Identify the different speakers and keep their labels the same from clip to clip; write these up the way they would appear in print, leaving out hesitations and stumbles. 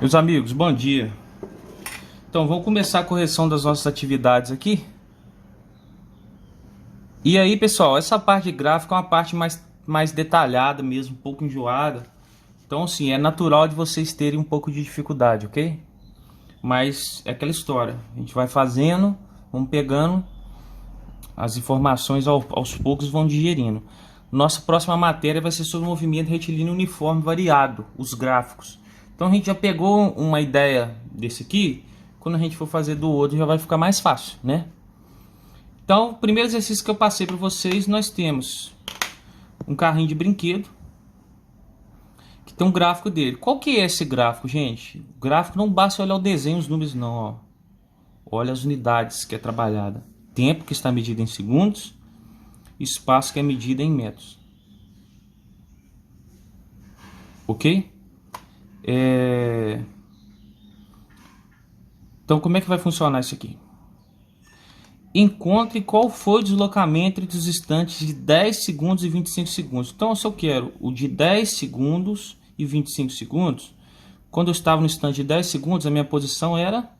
Speaker 1: Meus amigos, bom dia. Então, vamos começar a correção das nossas atividades aqui. E aí, pessoal, essa parte de gráfico é uma parte mais detalhada mesmo, um pouco enjoada. Então, assim, é natural de vocês terem um pouco de dificuldade, ok? Mas é aquela história, a gente vai fazendo, vamos pegando as informações aos poucos, vão digerindo. Nossa próxima matéria vai ser sobre o movimento retilíneo uniforme variado, os gráficos. Então a gente já pegou uma ideia desse aqui, quando a gente for fazer do outro já vai ficar mais fácil, né? Então, o primeiro exercício que eu passei para vocês, nós temos um carrinho de brinquedo, que tem um gráfico dele. Qual que é esse gráfico, gente? O gráfico não basta olhar o desenho, os números não, ó. Olha as unidades que é trabalhada. Tempo que está medido em segundos, espaço que é medido em metros. Ok? Então, como é que vai funcionar isso aqui? Encontre qual foi o deslocamento entre os instantes de 10 segundos e 25 segundos. Então, se eu quero o de 10 segundos e 25 segundos, quando eu estava no instante de 10 segundos, a minha posição era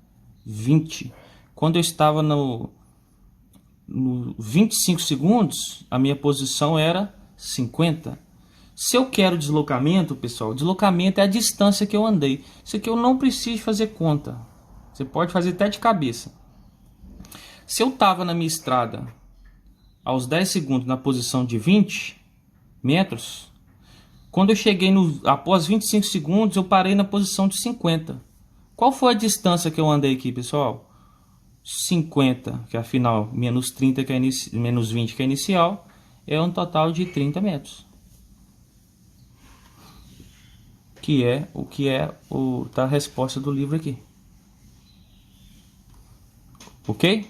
Speaker 1: 20. Quando eu estava no 25 segundos, a minha posição era 50. Se eu quero deslocamento, pessoal, deslocamento é a distância que eu andei. Isso aqui eu não preciso fazer conta. Você pode fazer até de cabeça. Se eu estava na minha estrada aos 10 segundos na posição de 20 metros, quando eu cheguei após 25 segundos, eu parei na posição de 50. Qual foi a distância que eu andei aqui, pessoal? 50, que é afinal, menos 30, que é menos 20, que é inicial, é um total de 30 metros. Que é tá a resposta do livro aqui. Ok?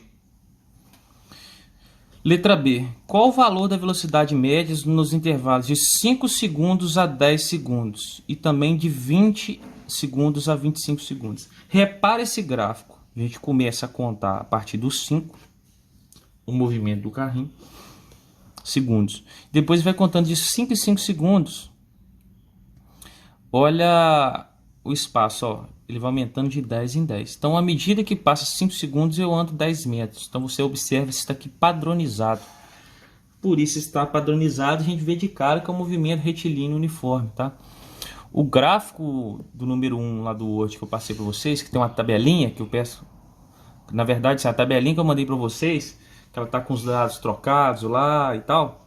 Speaker 1: Letra B. Qual o valor da velocidade média nos intervalos de 5 segundos a 10 segundos e também de 20 segundos a 25 segundos? Repare esse gráfico. A gente começa a contar a partir dos 5, o movimento do carrinho, segundos. Depois vai contando de 5 em 5 segundos. Olha o espaço, ó. Ele vai aumentando de 10 em 10. Então, à medida que passa 5 segundos, eu ando 10 metros. Então, você observa se está aqui padronizado. Por isso está padronizado, a gente vê de cara que é um movimento retilíneo uniforme, tá? O gráfico do número 1 lá do Word que eu passei para vocês, que tem uma tabelinha que eu peço... Na verdade, a tabelinha que eu mandei para vocês, que ela está com os dados trocados lá e tal...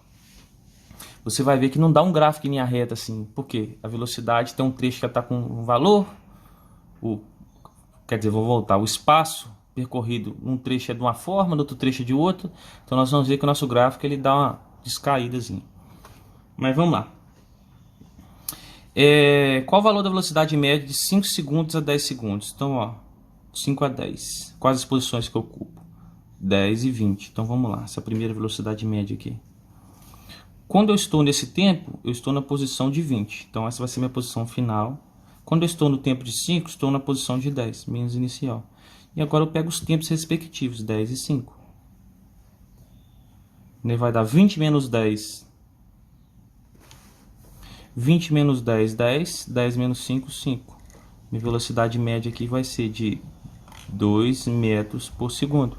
Speaker 1: Você vai ver que não dá um gráfico em linha reta assim. Por quê? A velocidade tem um trecho que está com um valor... Quer dizer, vou voltar. O espaço percorrido num trecho é de uma forma, no outro trecho é de outra. Então nós vamos ver que o nosso gráfico ele dá uma descaídazinha. Mas vamos lá. Qual o valor da velocidade média de 5 segundos a 10 segundos? Então, ó, 5 a 10. Quais as posições que eu ocupo? 10 e 20. Então vamos lá. Essa é a primeira velocidade média aqui. Quando eu estou nesse tempo, eu estou na posição de 20. Então essa vai ser minha posição final. Quando eu estou no tempo de 5, estou na posição de 10, menos inicial. E agora eu pego os tempos respectivos, 10 e 5. Vai dar 20 menos 10. 20 menos 10, 10. 10 menos 5, 5. Minha velocidade média aqui vai ser de 2 metros por segundo.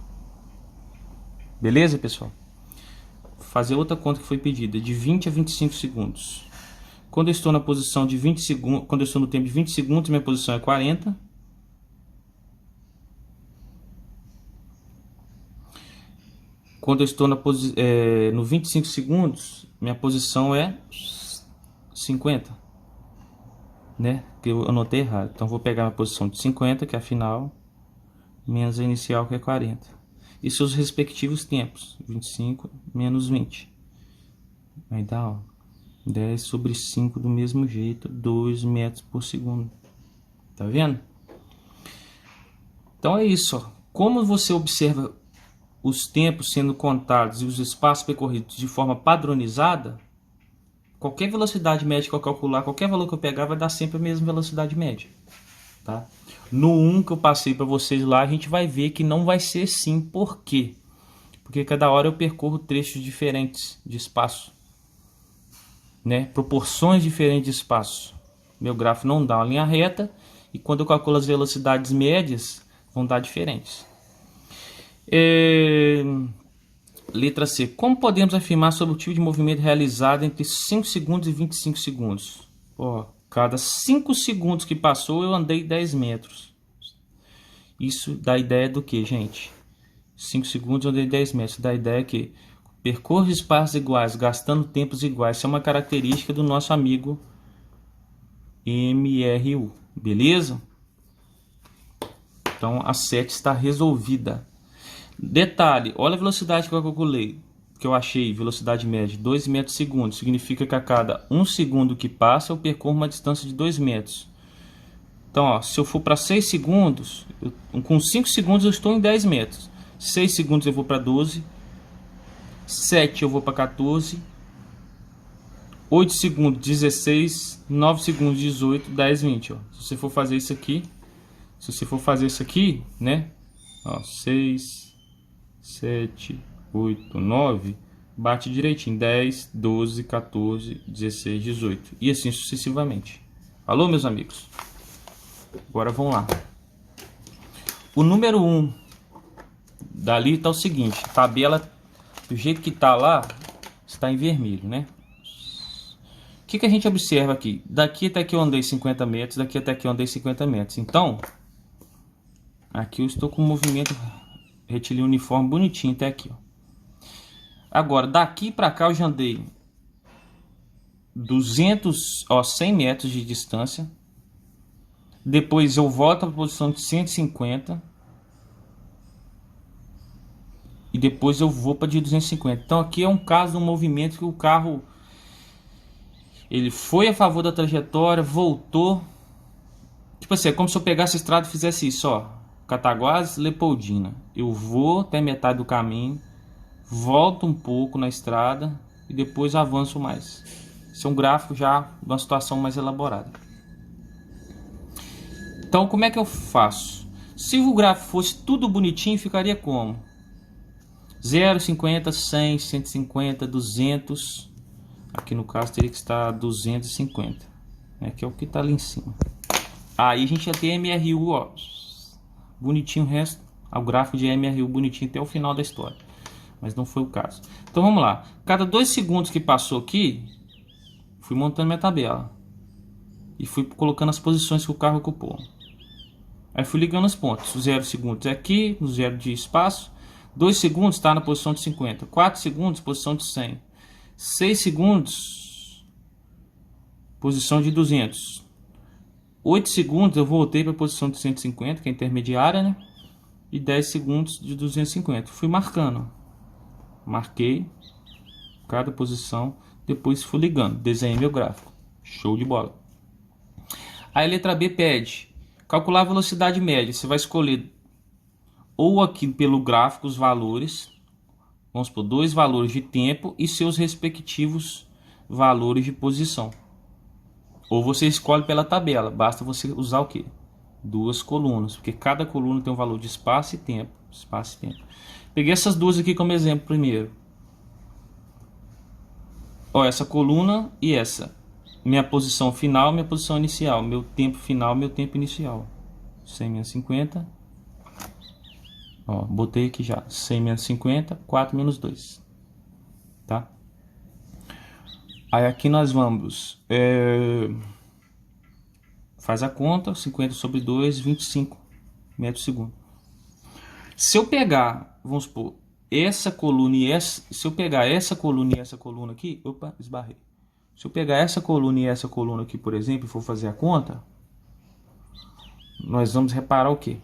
Speaker 1: Beleza, pessoal? Vou fazer outra conta que foi pedida, de 20 a 25 segundos. Quando eu estou na posição de 20 segundos, quando eu estou no tempo de 20 segundos, minha posição é 40. Quando eu estou no 25 segundos, minha posição é 50. Né? Que eu anotei errado. Então vou pegar a posição de 50, que é a final, menos a inicial, que é 40. E seus respectivos tempos, 25 menos 20. Aí dá, ó, 10 sobre 5 do mesmo jeito, 2 metros por segundo. Tá vendo? Então é isso, ó. Como você observa os tempos sendo contados e os espaços percorridos de forma padronizada, qualquer velocidade média que eu calcular, qualquer valor que eu pegar, vai dar sempre a mesma velocidade média. Tá? No 1 que eu passei para vocês lá, a gente vai ver que não vai ser assim. Por quê? Porque cada hora eu percorro trechos diferentes de espaço, né? Proporções diferentes de espaço. Meu gráfico não dá uma linha reta e quando eu calculo as velocidades médias, vão dar diferentes. Letra C. Como podemos afirmar sobre o tipo de movimento realizado entre 5 segundos e 25 segundos? Cada 5 segundos que passou, eu andei 10 metros. Isso dá ideia do que, gente? 5 segundos eu andei 10 metros. Dá ideia que percorre espaços iguais, gastando tempos iguais. Isso é uma característica do nosso amigo MRU. Beleza? Então a 7 está resolvida. Detalhe, olha a velocidade que eu calculei, que eu achei, velocidade média, 2 metros por segundo. Significa que a cada 1 segundo que passa, eu percorro uma distância de 2 metros. Então, se eu for para 6 segundos, com 5 segundos eu estou em 10 metros. 6 segundos eu vou para 12. 7 eu vou para 14. 8 segundos, 16. 9 segundos, 18. 10, 20. Se você for fazer isso aqui, né? 6... 7, 8, 9, bate direitinho, 10, 12, 14, 16, 18 e assim sucessivamente. Alô, meus amigos? Agora vamos lá. O número 1 dali está o seguinte, tabela do jeito que está lá, está em vermelho, né? O que a gente observa aqui? Daqui até aqui eu andei 50 metros, daqui até aqui eu andei 50 metros. Então, aqui eu estou com um movimento retilíneo uniforme bonitinho até aqui, ó. Agora daqui para cá eu já andei 100 metros de distância. Depois eu volto para a posição de 150 e depois eu vou para de 250. Então aqui é um caso de um movimento que o carro ele foi a favor da trajetória, voltou. Tipo assim, é como se eu pegasse a estrada e fizesse isso, ó. Cataguases, Leopoldina. Eu vou até metade do caminho, volto um pouco na estrada e depois avanço mais. Esse é um gráfico já de uma situação mais elaborada. Então, como é que eu faço? Se o gráfico fosse tudo bonitinho, ficaria como? 0, 50, 100, 150, 200. Aqui no caso teria que estar 250, né? Que é o que está ali em cima. Aí a gente já tem MRU, ó. Bonitinho o resto, o gráfico de MRU bonitinho até o final da história, mas não foi o caso. Então vamos lá, cada 2 segundos que passou aqui, fui montando minha tabela e fui colocando as posições que o carro ocupou. Aí fui ligando os pontos. O 0 segundos é aqui, no 0 de espaço. 2 segundos está na posição de 50. 4 segundos, posição de 100. 6 segundos, posição de 200. 8 segundos eu voltei para a posição de 150, que é intermediária, né? E 10 segundos de 250. Fui marcando. Marquei cada posição, depois fui ligando. Desenhei meu gráfico. Show de bola. Aí a letra B pede calcular a velocidade média. Você vai escolher ou aqui pelo gráfico os valores. Vamos por 2 valores de tempo e seus respectivos valores de posição. Ou você escolhe pela tabela, basta você usar o que? 2 colunas, porque cada coluna tem um valor de espaço e tempo. Espaço e tempo. Peguei essas duas aqui como exemplo primeiro. Ó, essa coluna e essa. Minha posição final, minha posição inicial. Meu tempo final, meu tempo inicial. 100 menos 50. Ó, botei aqui já. 100 menos 50, 4 menos 2. Tá? Aí aqui nós vamos, faz a conta, 50 sobre 2, 25 metros por segundo. Se eu pegar, vamos supor, essa coluna e essa, se eu pegar essa coluna e essa coluna aqui, opa, esbarrei. Se eu pegar essa coluna e essa coluna aqui, por exemplo, e for fazer a conta, nós vamos reparar o que?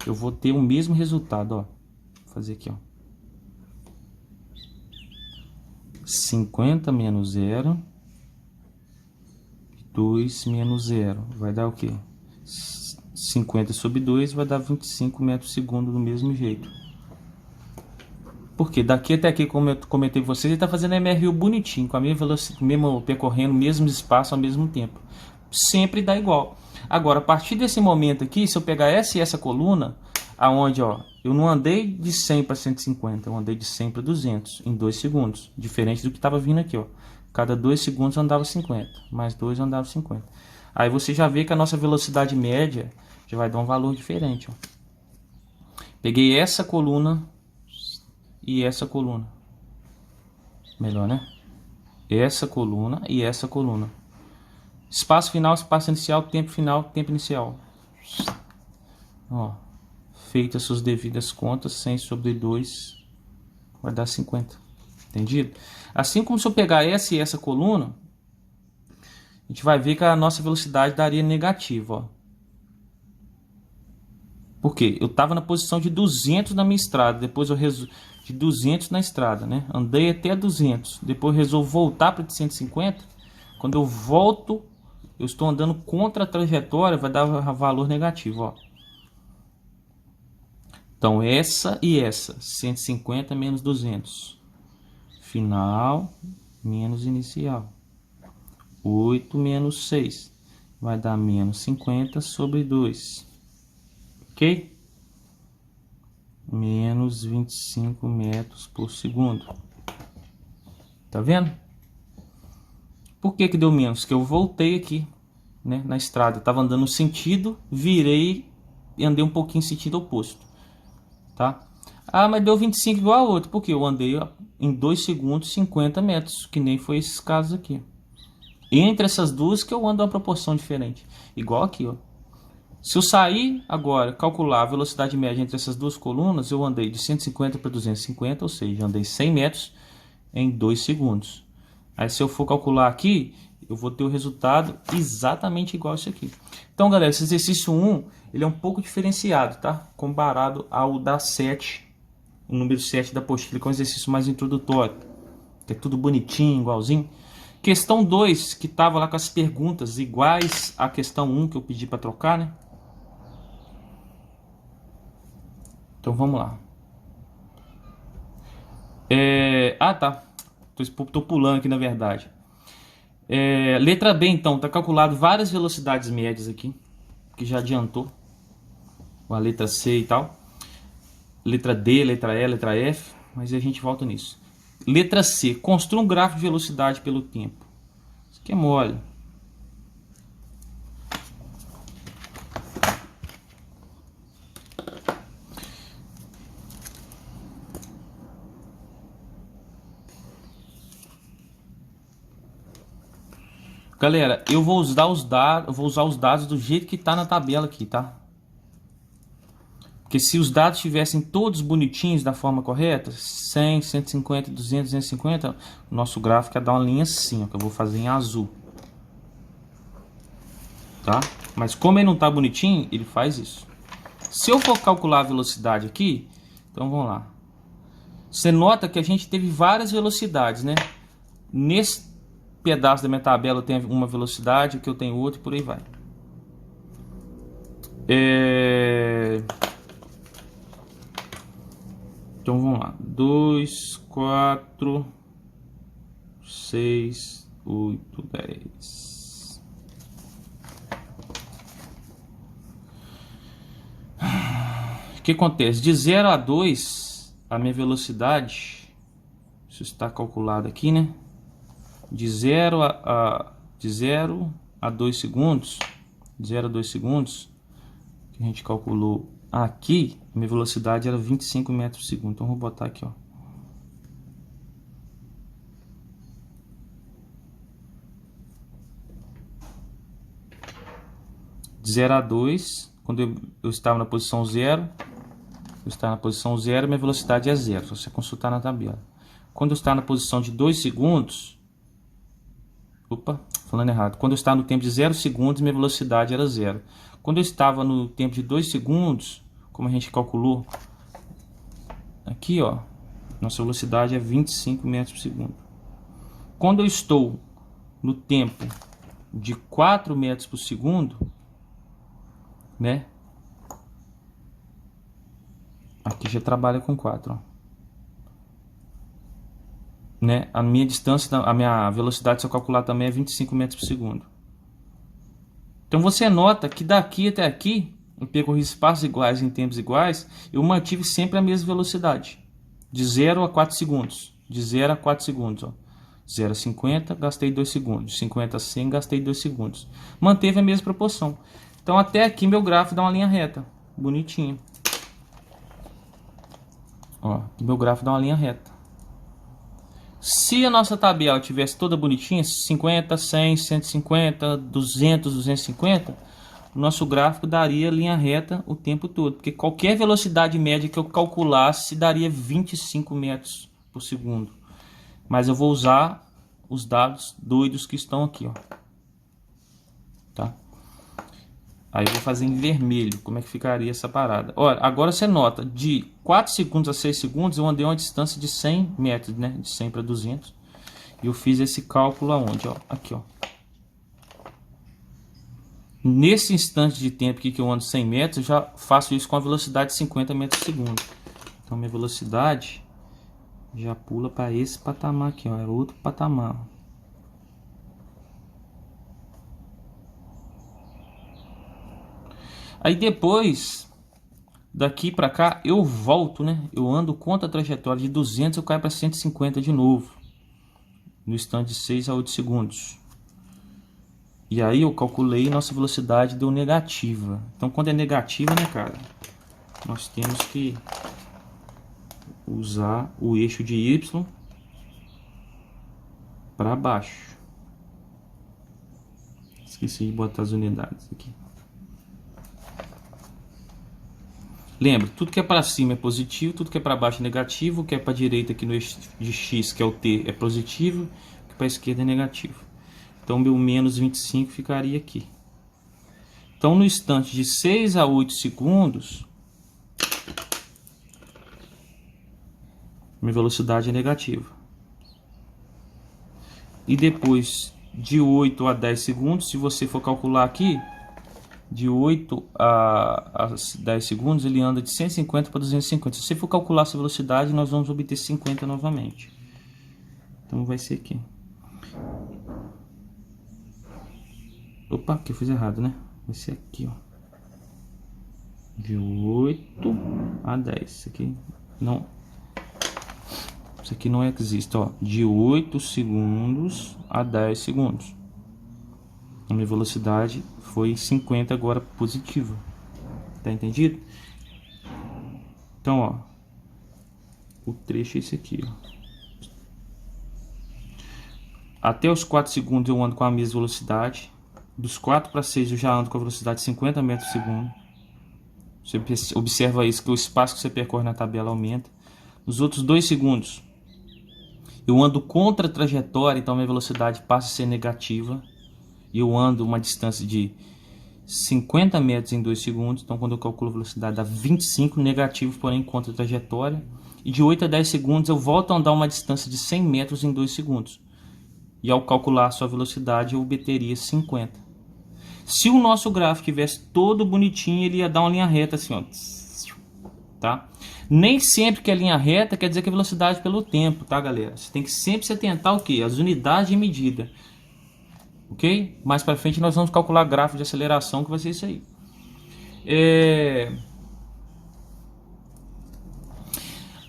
Speaker 1: Eu vou ter o mesmo resultado, ó. Vou fazer aqui, ó. 50 menos 0, 2 menos 0, vai dar o que? 50 sobre 2 vai dar 25 metros por segundo do mesmo jeito. Porque daqui até aqui, como eu comentei com vocês, ele está fazendo MRU bonitinho, com a mesma velocidade, mesmo percorrendo o mesmo espaço ao mesmo tempo. Sempre dá igual. Agora, a partir desse momento aqui, se eu pegar essa e essa coluna, aonde, ó, eu não andei de 100 para 150, eu andei de 100 para 200 em 2 segundos. Diferente do que estava vindo aqui, ó. Cada 2 segundos eu andava 50, mais 2 eu andava 50. Aí você já vê que a nossa velocidade média já vai dar um valor diferente, ó. Peguei essa coluna e essa coluna. Melhor, né? Essa coluna e essa coluna. Espaço final, espaço inicial, tempo final, tempo inicial. Ó, feitas suas devidas contas, 100 sobre 2 vai dar 50. Entendido? Assim como se eu pegar essa e essa coluna, a gente vai ver que a nossa velocidade daria negativa, ó. Por quê? Eu estava na posição de 200 na minha estrada, depois eu resolvo de 200 na estrada, né? Andei até 200, depois resolvo voltar para 150. Quando eu volto, eu estou andando contra a trajetória, vai dar valor negativo, ó. Então essa e essa, 150 menos 200. Final menos inicial. 8 menos 6 vai dar menos 50 sobre 2. Ok? Menos 25 metros por segundo. Tá vendo? Por que que deu menos? Que eu voltei aqui, né, na estrada. Eu tava andando no sentido, virei e andei um pouquinho em sentido oposto. Tá? Ah, mas deu 25 igual a outro. Porque eu andei em 2 segundos 50 metros. Que nem foi esses casos aqui. Entre essas duas que eu ando uma proporção diferente. Igual aqui, ó. Se eu sair agora, calcular a velocidade média entre essas duas colunas, eu andei de 150 para 250, ou seja, andei 100 metros em 2 segundos. Aí se eu for calcular aqui, eu vou ter o resultado exatamente igual a isso aqui. Então, galera, esse exercício 1, ele é um pouco diferenciado, tá? Comparado ao da 7, o número 7 da apostila, que é um exercício mais introdutório. Que é tudo bonitinho, igualzinho. Questão 2, que estava lá com as perguntas iguais à questão 1 que eu pedi para trocar, né? Então vamos lá. Tá. Tô pulando aqui na verdade. Letra B, então, tá calculado várias velocidades médias aqui, que já adiantou. Com a letra C e tal. Letra D, letra E, letra F, mas a gente volta nisso. Letra C, construa um gráfico de velocidade pelo tempo. Isso aqui é mole. Galera, eu vou usar os dados do jeito que tá na tabela aqui, tá? Porque se os dados estivessem todos bonitinhos da forma correta, 100, 150, 200, 250, o nosso gráfico ia dar uma linha assim, ó, que eu vou fazer em azul. Tá? Mas como ele não tá bonitinho, ele faz isso. Se eu for calcular a velocidade aqui, então vamos lá. Você nota que a gente teve várias velocidades, né? Nesse pedaço da minha tabela eu tenho uma velocidade, aqui eu tenho outra e por aí vai. Então vamos lá. 2, 4, 6, 8, 10. O que acontece? De 0 a 2, a minha velocidade, isso está calculado aqui, né? De 0 a 2 segundos, de 0 a 2 segundos, que a gente calculou aqui, minha velocidade era 25 metros por segundo. Então vou botar aqui, ó. De 0 a 2, quando eu estava na posição 0, minha velocidade é 0, se você consultar na tabela. Quando eu estou na posição de 2 segundos, falando errado. Quando eu estava no tempo de 0 segundos, minha velocidade era 0. Quando eu estava no tempo de 2 segundos, como a gente calculou aqui, ó, nossa velocidade é 25 metros por segundo. Quando eu estou no tempo de 4 metros por segundo, né? Aqui já trabalha com 4, ó. Né? A minha distância, a minha velocidade, se eu calcular também, é 25 metros por segundo. Então você nota que daqui até aqui, eu percorri espaços iguais em tempos iguais, eu mantive sempre a mesma velocidade. De 0 a 4 segundos. De 0 a 4 segundos. Ó. 0 a 50, gastei 2 segundos. 50 a 100, gastei 2 segundos. Manteve a mesma proporção. Então até aqui meu gráfico dá uma linha reta. Bonitinho. Ó, meu gráfico dá uma linha reta. Se a nossa tabela tivesse toda bonitinha, 50, 100, 150, 200, 250, o nosso gráfico daria linha reta o tempo todo. Porque qualquer velocidade média que eu calculasse daria 25 metros por segundo. Mas eu vou usar os dados doidos que estão aqui, ó. Tá? Aí eu vou fazer em vermelho, como é que ficaria essa parada. Olha, agora você nota, de 4 segundos a 6 segundos eu andei uma distância de 100 metros, né? De 100 para 200. E eu fiz esse cálculo aonde, ó? Aqui, ó. Nesse instante de tempo que eu ando 100 metros, eu já faço isso com a velocidade de 50 metros por segundo. Então minha velocidade já pula para esse patamar aqui, ó. É outro patamar. Aí depois, daqui para cá, eu volto, né? Eu ando contra a trajetória de 200, eu caio para 150 de novo. No instante de 6 a 8 segundos. E aí eu calculei e nossa velocidade deu negativa. Então quando é negativa, né, cara? Nós temos que usar o eixo de Y para baixo. Esqueci de botar as unidades aqui. Lembra, tudo que é para cima é positivo, tudo que é para baixo é negativo, o que é para a direita aqui no eixo de X, que é o T, é positivo, o que para a esquerda é negativo. Então meu menos 25 ficaria aqui. Então no instante de 6 a 8 segundos, minha velocidade é negativa. E depois de 8 a 10 segundos, se você for calcular aqui, de 8 a 10 segundos, ele anda de 150 para 250. Se você for calcular essa velocidade, nós vamos obter 50 novamente. Então vai ser aqui. Opa, que eu fiz errado, né? Vai ser aqui, ó. De 8 a 10. Isso aqui não... Isso aqui não existe, ó. De 8 segundos a 10 segundos. A minha velocidade foi 50 agora positiva. Tá entendido? Então, ó. O trecho é esse aqui, ó. Até os 4 segundos eu ando com a mesma velocidade. Dos 4 para 6 eu já ando com a velocidade de 50 metros por segundo. Você observa isso, que o espaço que você percorre na tabela aumenta. Nos outros 2 segundos eu ando contra a trajetória, então minha velocidade passa a ser negativa. E eu ando uma distância de 50 metros em 2 segundos. Então quando eu calculo a velocidade dá 25 negativos, porém contra a trajetória. E de 8 a 10 segundos eu volto a andar uma distância de 100 metros em 2 segundos. E ao calcular a sua velocidade eu obteria 50. Se o nosso gráfico tivesse todo bonitinho, ele ia dar uma linha reta assim, ó. Tá? Nem sempre que é linha reta quer dizer que é velocidade pelo tempo, tá, galera? Você tem que sempre se atentar ao quê? As unidades de medida. Ok? Mais para frente nós vamos calcular gráfico de aceleração, que vai ser isso aí.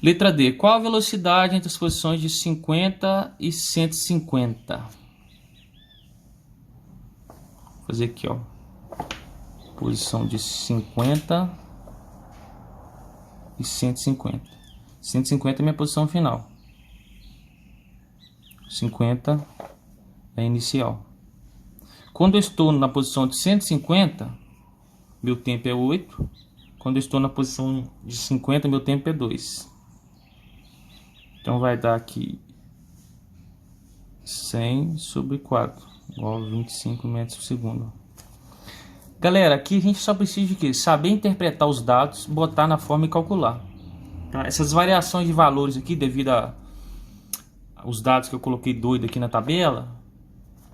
Speaker 1: Letra D. Qual a velocidade entre as posições de 50 e 150? Vou fazer aqui, ó. Posição de 50 e 150. 150 é minha posição final. 50 é inicial. Quando eu estou na posição de 150, meu tempo é 8. Quando eu estou na posição de 50, meu tempo é 2. Então vai dar aqui 100 sobre 4, igual a 25 metros por segundo. Galera, aqui a gente só precisa de quê? Saber interpretar os dados, botar na forma e calcular. Tá? Essas variações de valores aqui, devido aos dados que eu coloquei doido aqui na tabela,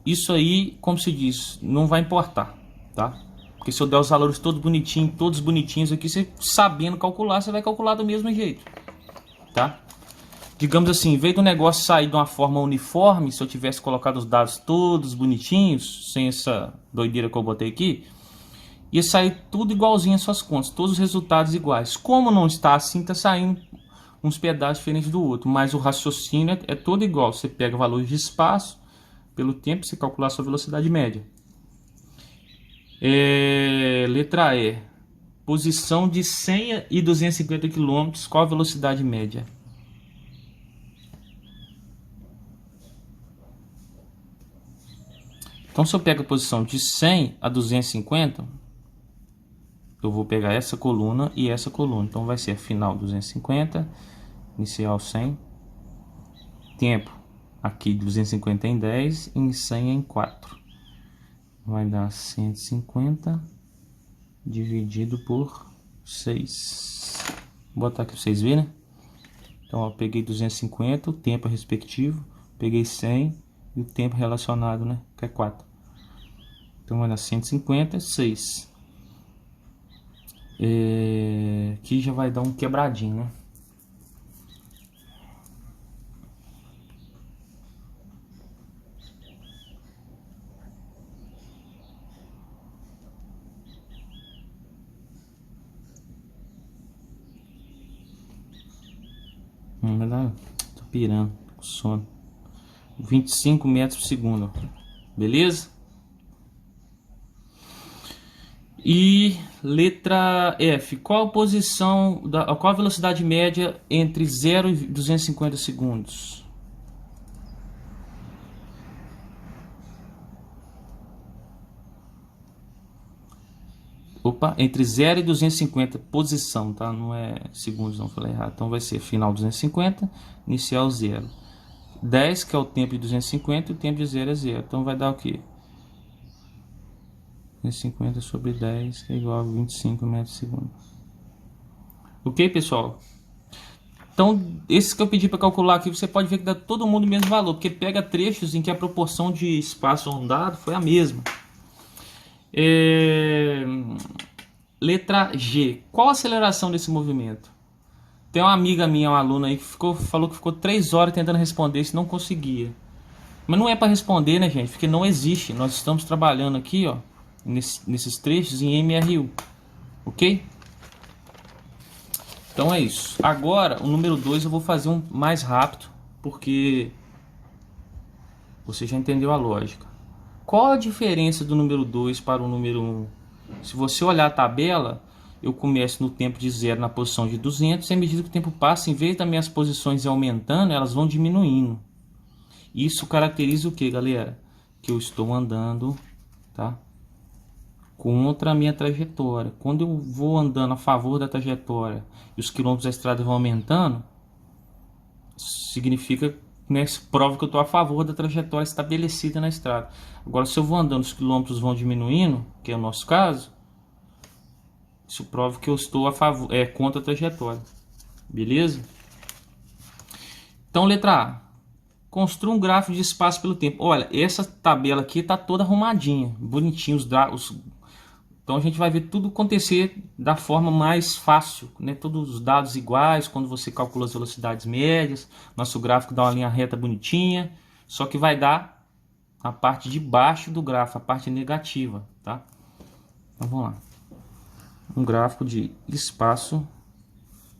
Speaker 1: isso aí, como se diz, não vai importar, tá? Porque se eu der os valores todos bonitinhos aqui, você sabendo calcular, você vai calcular do mesmo jeito, tá? Digamos assim, em vez do negócio sair de uma forma uniforme, se eu tivesse colocado os dados todos bonitinhos, sem essa doideira que eu botei aqui, ia sair tudo igualzinho às suas contas, todos os resultados iguais. Como não está assim, está saindo uns pedaços diferentes do outro, mas o raciocínio é todo igual. Você pega valores de espaço pelo tempo, você calcular a sua velocidade média. Letra E. Posição de 100 e 250 km, qual a velocidade média? Então, se eu pego a posição de 100 a 250, eu vou pegar essa coluna e essa coluna. Então, vai ser final 250, inicial 100, tempo aqui 250 em 10 e em 100 em 4. Vai dar 150 dividido por 6. Vou botar aqui para vocês verem. Então, ó, peguei 250, o tempo respectivo, peguei 100 e o tempo relacionado, né, que é 4. Então, vai dar 150, 6. Aqui já vai dar um quebradinho, né? Tô pirando, com sono. 25 metros por segundo, beleza? E letra F, qual a velocidade média entre 0 e 250 segundos? Opa, entre 0 e 250, posição, tá? Não é segundos, não, falei errado. Então vai ser final 250, inicial 0. 10, que é o tempo de 250, e o tempo de 0 é 0. Então vai dar o quê? 250 sobre 10, que é igual a 25 metros por segundo. Ok, pessoal? Então, esse que eu pedi para calcular aqui, você pode ver que dá todo mundo o mesmo valor, porque pega trechos em que a proporção de espaço andado foi a mesma. Letra G. Qual a aceleração desse movimento? Tem uma amiga minha, uma aluna aí, que falou que ficou 3 horas tentando responder isso, não conseguia. Mas não é para responder, né, gente? Porque não existe. Nós estamos trabalhando aqui, ó, nesses trechos em MRU. Ok? Então é isso. Agora, o número 2 eu vou fazer um mais rápido, porque você já entendeu a lógica. Qual a diferença do número 2 para o número 1? Se você olhar a tabela, eu começo no tempo de 0 na posição de 200, e à medida que o tempo passa, em vez das minhas posições ir aumentando, elas vão diminuindo. Isso caracteriza o que, galera? Que eu estou andando, tá, contra a minha trajetória. Quando eu vou andando a favor da trajetória e os quilômetros da estrada vão aumentando, significa, né, prova que eu estou a favor da trajetória estabelecida na estrada. Agora, se eu vou andando, os quilômetros vão diminuindo, que é o nosso caso, isso prova que eu estou a favor, contra a trajetória. Beleza? Então, letra A. Construa um gráfico de espaço pelo tempo. Olha, essa tabela aqui está toda arrumadinha, bonitinho os dados. Então a gente vai ver tudo acontecer da forma mais fácil, né? Todos os dados iguais, quando você calcula as velocidades médias, nosso gráfico dá uma linha reta bonitinha, só que vai dar a parte de baixo do gráfico, a parte negativa, tá? Então vamos lá. Um gráfico de espaço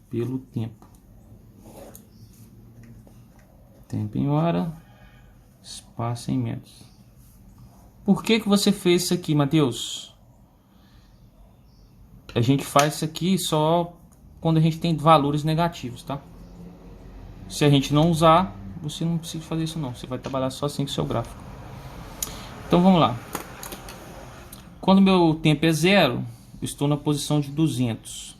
Speaker 1: pelo tempo. Tempo em hora, espaço em metros. Por que você fez isso aqui, Matheus? A gente faz isso aqui só quando a gente tem valores negativos, tá? Se a gente não usar, você não precisa fazer isso não. Você vai trabalhar só assim com o seu gráfico. Então vamos lá. Quando meu tempo é 0, eu estou na posição de 200.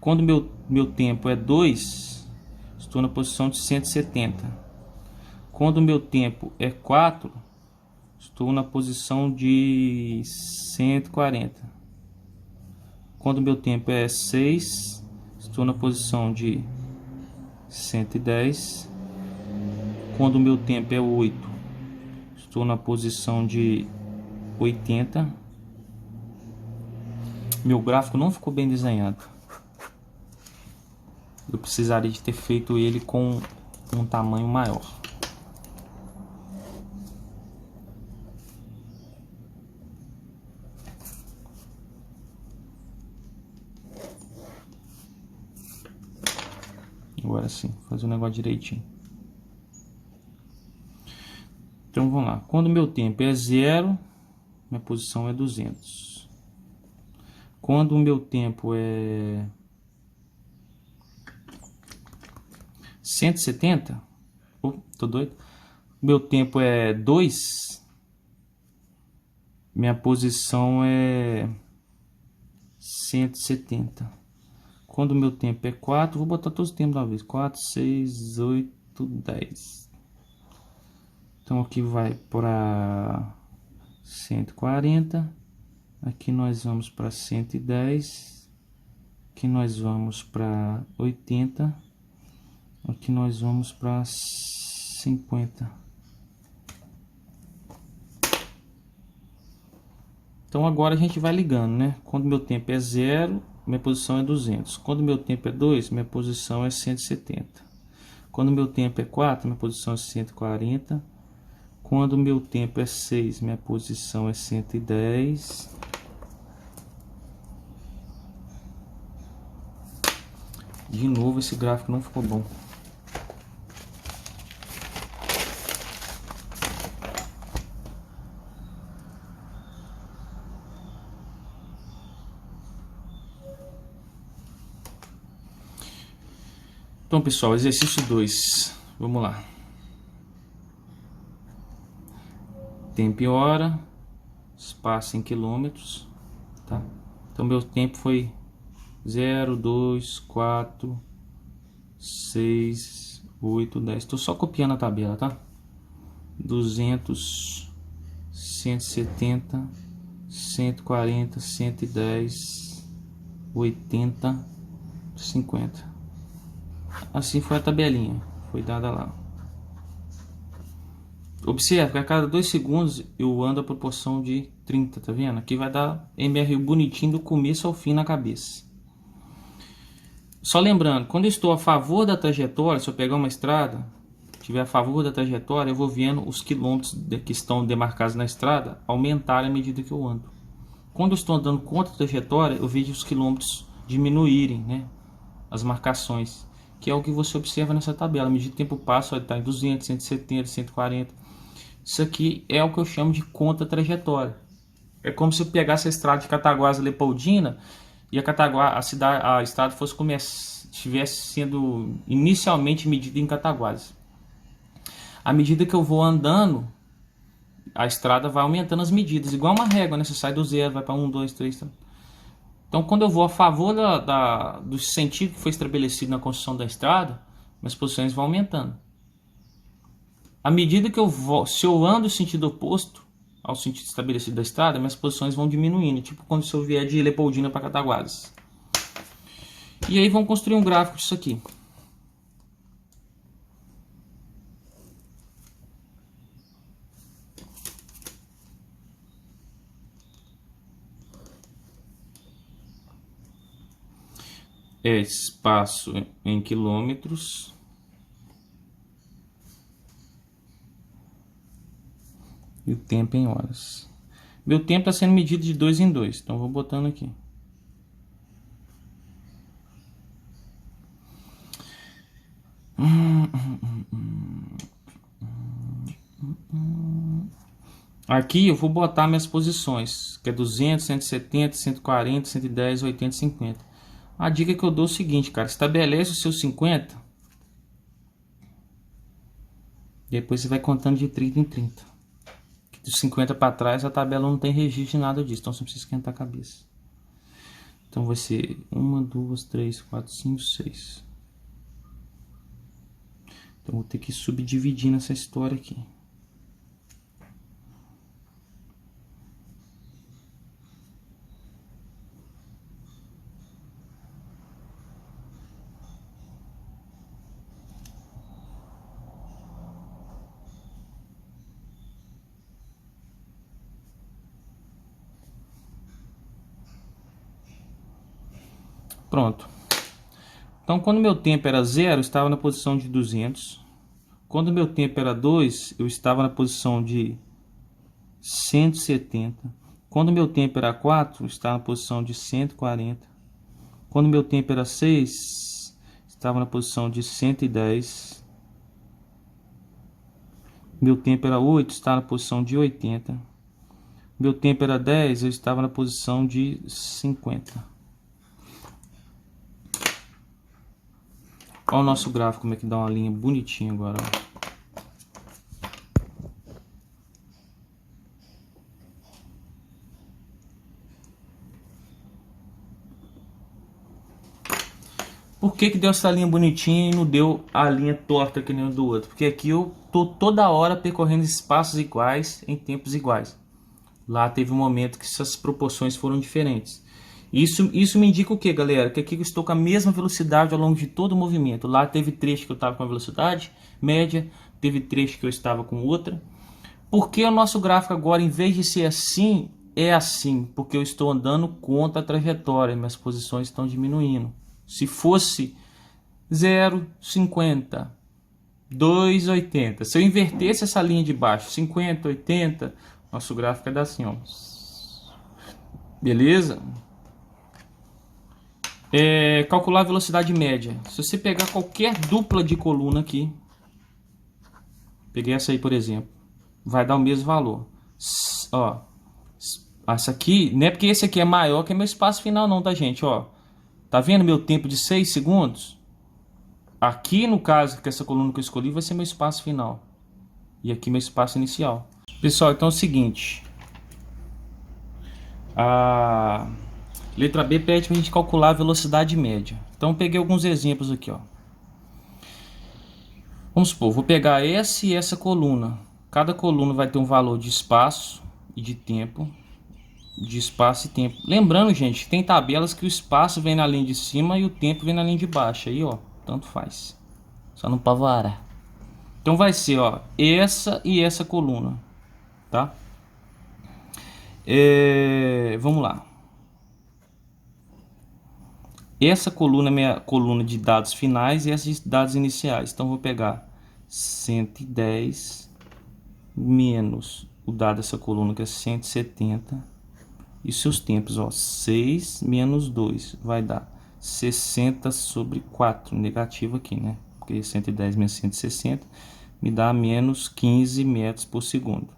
Speaker 1: Quando meu tempo é 2, estou na posição de 170. Quando meu tempo é 4, estou na posição de 140. Quando meu tempo é 6, estou na posição de 110. Quando meu tempo é 8, estou na posição de 80. Meu gráfico não ficou bem desenhado. Eu precisaria de ter feito ele com um tamanho maior. Agora sim, fazer o negócio direitinho. Então vamos lá. Quando meu tempo é 0, minha posição é 200. Quando o meu tempo é 170, tô doido. Meu tempo é 2, minha posição é 170. Quando o meu tempo é 4, vou botar todos os tempos de uma vez. 4, 6, 8, 10. Então aqui vai para 140. Aqui nós vamos para 110. Aqui nós vamos para 80. Aqui nós vamos para 50. Então agora a gente vai ligando, né? Quando meu tempo é 0, minha posição é 200. Quando meu tempo é 2, minha posição é 170. Quando meu tempo é 4, minha posição é 140. Quando meu tempo é 6, minha posição é 110. De novo, esse gráfico não ficou bom. Então, pessoal, exercício 2. Vamos lá. Tempo e hora, espaço em quilômetros, tá? Então, meu tempo foi 0, 2, 4, 6, 8, 10. Estou só copiando a tabela, tá? 200, 170, 140, 110, 80, 50. Assim foi a tabelinha, foi dada lá. Observe que a cada 2 segundos eu ando a proporção de 30, tá vendo? Aqui vai dar MRU bonitinho do começo ao fim na cabeça. Só lembrando, quando eu estou a favor da trajetória, se eu pegar uma estrada, estiver a favor da trajetória, eu vou vendo os quilômetros que estão demarcados na estrada aumentarem à medida que eu ando. Quando eu estou andando contra a trajetória, eu vejo os quilômetros diminuírem, né? As marcações, que é o que você observa nessa tabela. À medida que o tempo passa, ele está em 200, 170, 140. Isso aqui é o que eu chamo de contra-trajetória. É como se eu pegasse a estrada de Cataguases a Leopoldina e a estrada estivesse sendo inicialmente medida em Cataguases. À medida que eu vou andando, a estrada vai aumentando as medidas, igual uma régua, né? Você sai do 0, vai para 1, 2, 3. Então, quando eu vou a favor do sentido que foi estabelecido na construção da estrada, minhas posições vão aumentando. À medida que eu vou, se eu ando no sentido oposto ao sentido estabelecido da estrada, minhas posições vão diminuindo, tipo quando se eu vier de Leopoldina para Cataguases. E aí vamos construir um gráfico disso aqui. É espaço em quilômetros. E o tempo em horas. Meu tempo está sendo medido de 2 em 2. Então, vou botando aqui. Aqui eu vou botar minhas posições, que é 200, 170, 140, 110, 80, 50. A dica que eu dou é o seguinte, cara. Estabelece os seus 50. Depois você vai contando de 30 em 30. De 50 para trás a tabela não tem registro de nada disso. Então você não precisa esquentar a cabeça. Então vai ser 1, 2, 3, 4, 5, 6. Então vou ter que subdividir nessa história aqui. Pronto. Então, quando meu tempo era 0, eu estava na posição de 200. Quando meu tempo era 2, eu estava na posição de 170. Quando meu tempo era 4, eu estava na posição de 140. Quando meu tempo era 6, estava na posição de 110. Meu tempo era 8, estava na posição de 80. Meu tempo era 10, eu estava na posição de 50. Olha o nosso gráfico, como é que dá uma linha bonitinha agora. Ó. Por que deu essa linha bonitinha e não deu a linha torta que nem o do outro? Porque aqui eu tô toda hora percorrendo espaços iguais em tempos iguais. Lá teve um momento que essas proporções foram diferentes. Isso me indica o que, galera? Que aqui eu estou com a mesma velocidade ao longo de todo o movimento. Lá teve trecho que eu estava com a velocidade média, teve trecho que eu estava com outra. Por que o nosso gráfico agora, em vez de ser assim, é assim? Porque eu estou andando contra a trajetória, minhas posições estão diminuindo. Se fosse 0,50, 2,80, se eu invertesse essa linha de baixo, 50, 80, nosso gráfico é dar assim, ó. Beleza? Calcular a velocidade média. Se você pegar qualquer dupla de coluna aqui, peguei essa aí, por exemplo, vai dar o mesmo valor. Ó, essa aqui, não é porque esse aqui é maior que é meu espaço final não, tá, gente? Ó, tá vendo meu tempo de 6 segundos? Aqui, no caso, que essa coluna que eu escolhi vai ser meu espaço final. E aqui meu espaço inicial. Pessoal, então é o seguinte. A letra B pede para a gente calcular a velocidade média. Então eu peguei alguns exemplos aqui, ó. Vamos supor, vou pegar essa e essa coluna. Cada coluna vai ter um valor de espaço e de tempo. De espaço e tempo. Lembrando, gente, tem tabelas que o espaço vem na linha de cima e o tempo vem na linha de baixo. Aí, ó, tanto faz. Só não pavara. Então vai ser, ó, essa e essa coluna, tá? Vamos lá. Essa coluna é minha coluna de dados finais e essa de dados iniciais. Então vou pegar 110 menos o dado dessa coluna que é 170 e seus tempos, ó, 6 menos 2 vai dar 60 sobre 4, negativo aqui, né? Porque 110 menos 160 me dá menos 15 metros por segundo.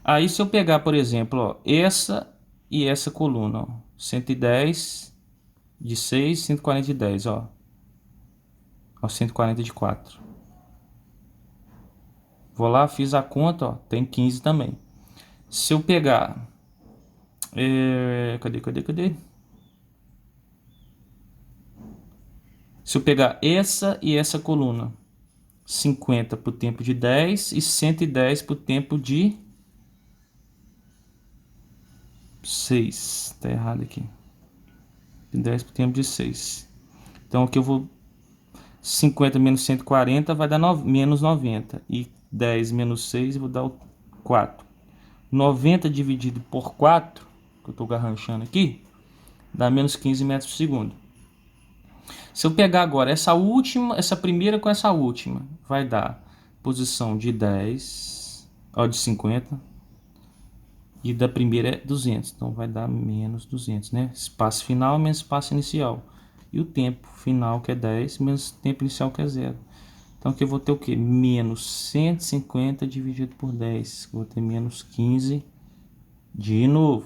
Speaker 1: Aí se eu pegar, por exemplo, ó, essa e essa coluna, ó, 110 de 6, 140 de 10, ó. Ó, 140 de 4. Vou lá, fiz a conta, ó, tem 15 também. Se eu pegar... Cadê? Se eu pegar essa e essa coluna, 50 por tempo de 10 e 110 por tempo de 6. Tá errado aqui. 10 por tempo de 6. Então aqui eu vou... 50 menos 140 vai dar menos 90. E 10 menos 6 eu vou dar o 4. 90 dividido por 4, que eu estou garranchando aqui, dá menos 15 metros por segundo. Se eu pegar agora essa última, essa primeira com essa última, vai dar posição de 10, ó, de 50. E da primeira é 200, então vai dar menos 200, né? Espaço final menos espaço inicial. E o tempo final, que é 10, menos tempo inicial, que é 0. Então aqui eu vou ter o que? Menos 150 dividido por 10. Eu vou ter menos 15 de novo.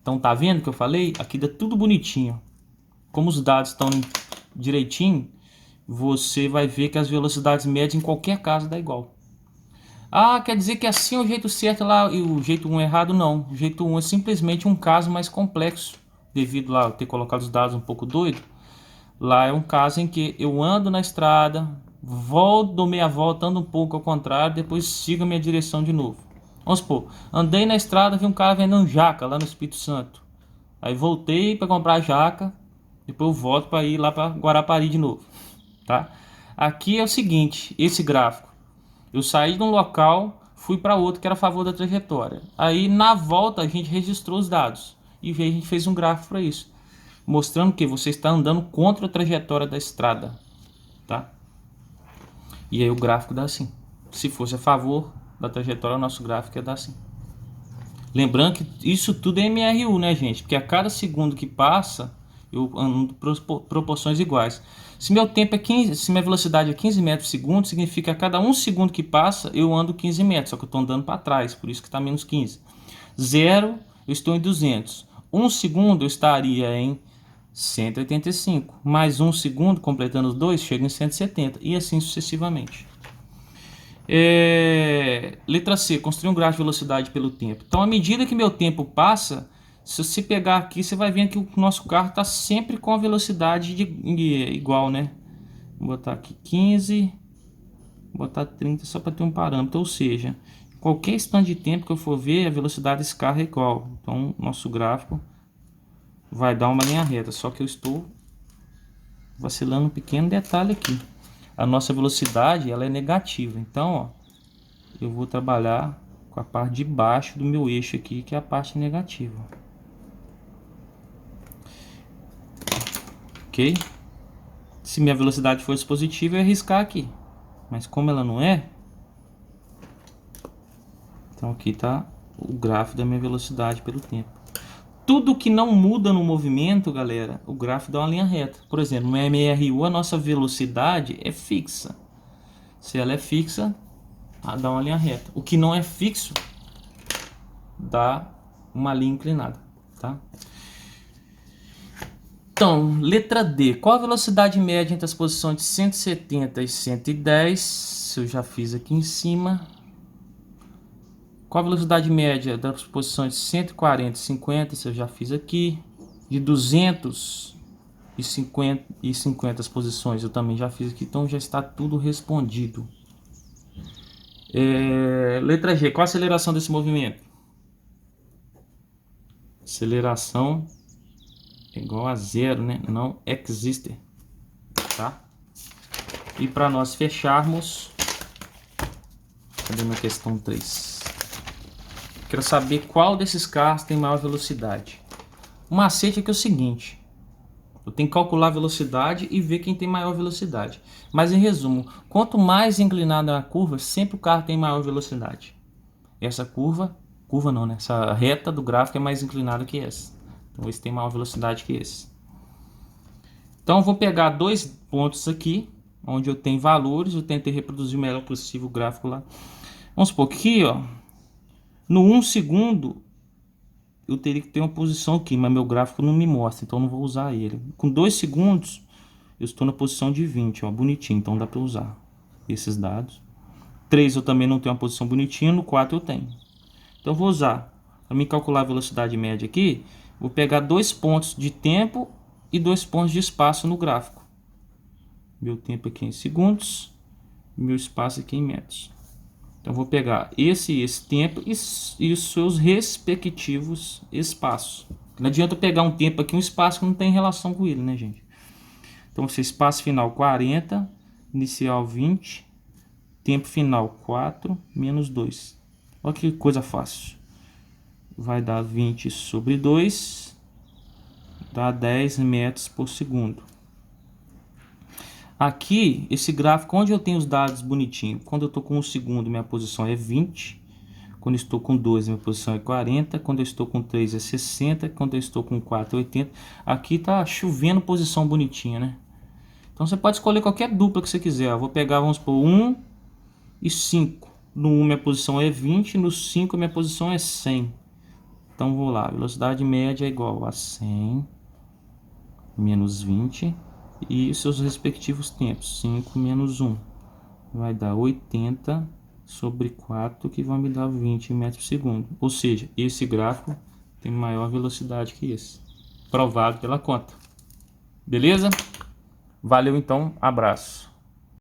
Speaker 1: Então tá vendo que eu falei? Aqui dá tudo bonitinho. Como os dados estão direitinho, você vai ver que as velocidades médias em qualquer caso dá igual. Ah, quer dizer que assim é o jeito certo lá e o jeito 1 é errado? Não. O jeito 1 é simplesmente um caso mais complexo. Devido lá eu ter colocado os dados um pouco doido. Lá é um caso em que eu ando na estrada, volto, dou meia volta, ando um pouco ao contrário, depois sigo a minha direção de novo. Vamos supor, andei na estrada, vi um cara vendendo jaca lá no Espírito Santo. Aí voltei para comprar jaca, depois eu volto para ir lá para Guarapari de novo, tá? Aqui é o seguinte, esse gráfico. Eu saí de um local, fui para outro que era a favor da trajetória. Aí na volta a gente registrou os dados e a gente fez um gráfico para isso, mostrando que você está andando contra a trajetória da estrada, tá? E aí o gráfico dá assim. Se fosse a favor da trajetória, o nosso gráfico ia dar assim. Lembrando que isso tudo é MRU, né, gente? Porque a cada segundo que passa, Eu ando proporções iguais. Se meu tempo é 15, se minha velocidade é 15 metros por segundo, significa que a cada 1 segundo que passa, eu ando 15 metros, só que eu estou andando para trás, por isso que está menos 15. 0, eu estou em 200. 1 segundo eu estaria em 185. Mais 1 segundo, completando os dois, chega em 170. E assim sucessivamente. Letra C, construir um gráfico de velocidade pelo tempo. Então, à medida que meu tempo passa, se você pegar aqui, você vai ver que o nosso carro está sempre com a velocidade igual, né? Vou botar aqui 15, vou botar 30 só para ter um parâmetro. Ou seja, qualquer instante de tempo que eu for ver, a velocidade desse carro é igual. Então, nosso gráfico vai dar uma linha reta. Só que eu estou vacilando um pequeno detalhe aqui. A nossa velocidade ela é negativa. Então, ó, eu vou trabalhar com a parte de baixo do meu eixo aqui, que é a parte negativa. Ok? Se minha velocidade fosse positiva, eu ia riscar aqui. Mas como ela não é, então aqui está o gráfico da minha velocidade pelo tempo. Tudo que não muda no movimento, galera, o gráfico dá uma linha reta. Por exemplo, no MRU a nossa velocidade é fixa. Se ela é fixa, dá uma linha reta. O que não é fixo, dá uma linha inclinada, tá? Então, letra D. Qual a velocidade média entre as posições de 170 e 110? Eu já fiz aqui em cima. Qual a velocidade média das posições de 140 e 50? Eu já fiz aqui. De 250 as posições eu também já fiz aqui. Então já está tudo respondido. Letra G. Qual a aceleração desse movimento? Aceleração é igual a zero, né? Não existe. Tá? E para nós fecharmos, cadê minha questão 3? Quero saber qual desses carros tem maior velocidade. O macete aqui é o seguinte: eu tenho que calcular a velocidade e ver quem tem maior velocidade. Mas em resumo, quanto mais inclinada a curva, sempre o carro tem maior velocidade. Essa curva não, né? Essa reta do gráfico é mais inclinada que essa. Então esse tem maior velocidade que esse. Então eu vou pegar dois pontos aqui, onde eu tenho valores. Eu tentei reproduzir o melhor possível o gráfico lá. Vamos supor que aqui, ó, no 1 segundo eu teria que ter uma posição aqui, mas meu gráfico não me mostra, então eu não vou usar ele. Com 2 segundos eu estou na posição de 20, ó, bonitinho, então dá para usar esses dados. 3 eu também não tenho uma posição bonitinha, no 4 eu tenho. Então eu vou usar, para me calcular a velocidade média aqui, vou pegar 2 pontos de tempo e 2 pontos de espaço no gráfico. Meu tempo aqui em segundos, meu espaço aqui em metros. Então vou pegar esse tempo e os seus respectivos espaços. Não adianta eu pegar um tempo aqui, um espaço que não tem relação com ele, né, gente? Então esse espaço final 40, inicial 20, tempo final 4 menos 2. Olha que coisa fácil. Vai dar 20 sobre 2, dá 10 metros por segundo. Aqui, esse gráfico, onde eu tenho os dados bonitinho, quando eu estou com 1 segundo, minha posição é 20. Quando eu estou com 2, minha posição é 40. Quando eu estou com 3, é 60. Quando eu estou com 4, é 80. Aqui tá chovendo posição bonitinha, né? Então você pode escolher qualquer dupla que você quiser. Eu vou pegar, vamos por 1 e 5. No 1 minha posição é 20, no 5 minha posição é 100. Então vou lá, velocidade média é igual a 100 menos 20 e seus respectivos tempos. 5 menos 1 vai dar 80 sobre 4, que vai me dar 20 metros por segundo. Ou seja, esse gráfico tem maior velocidade que esse. Provado pela conta. Beleza? Valeu então, abraço.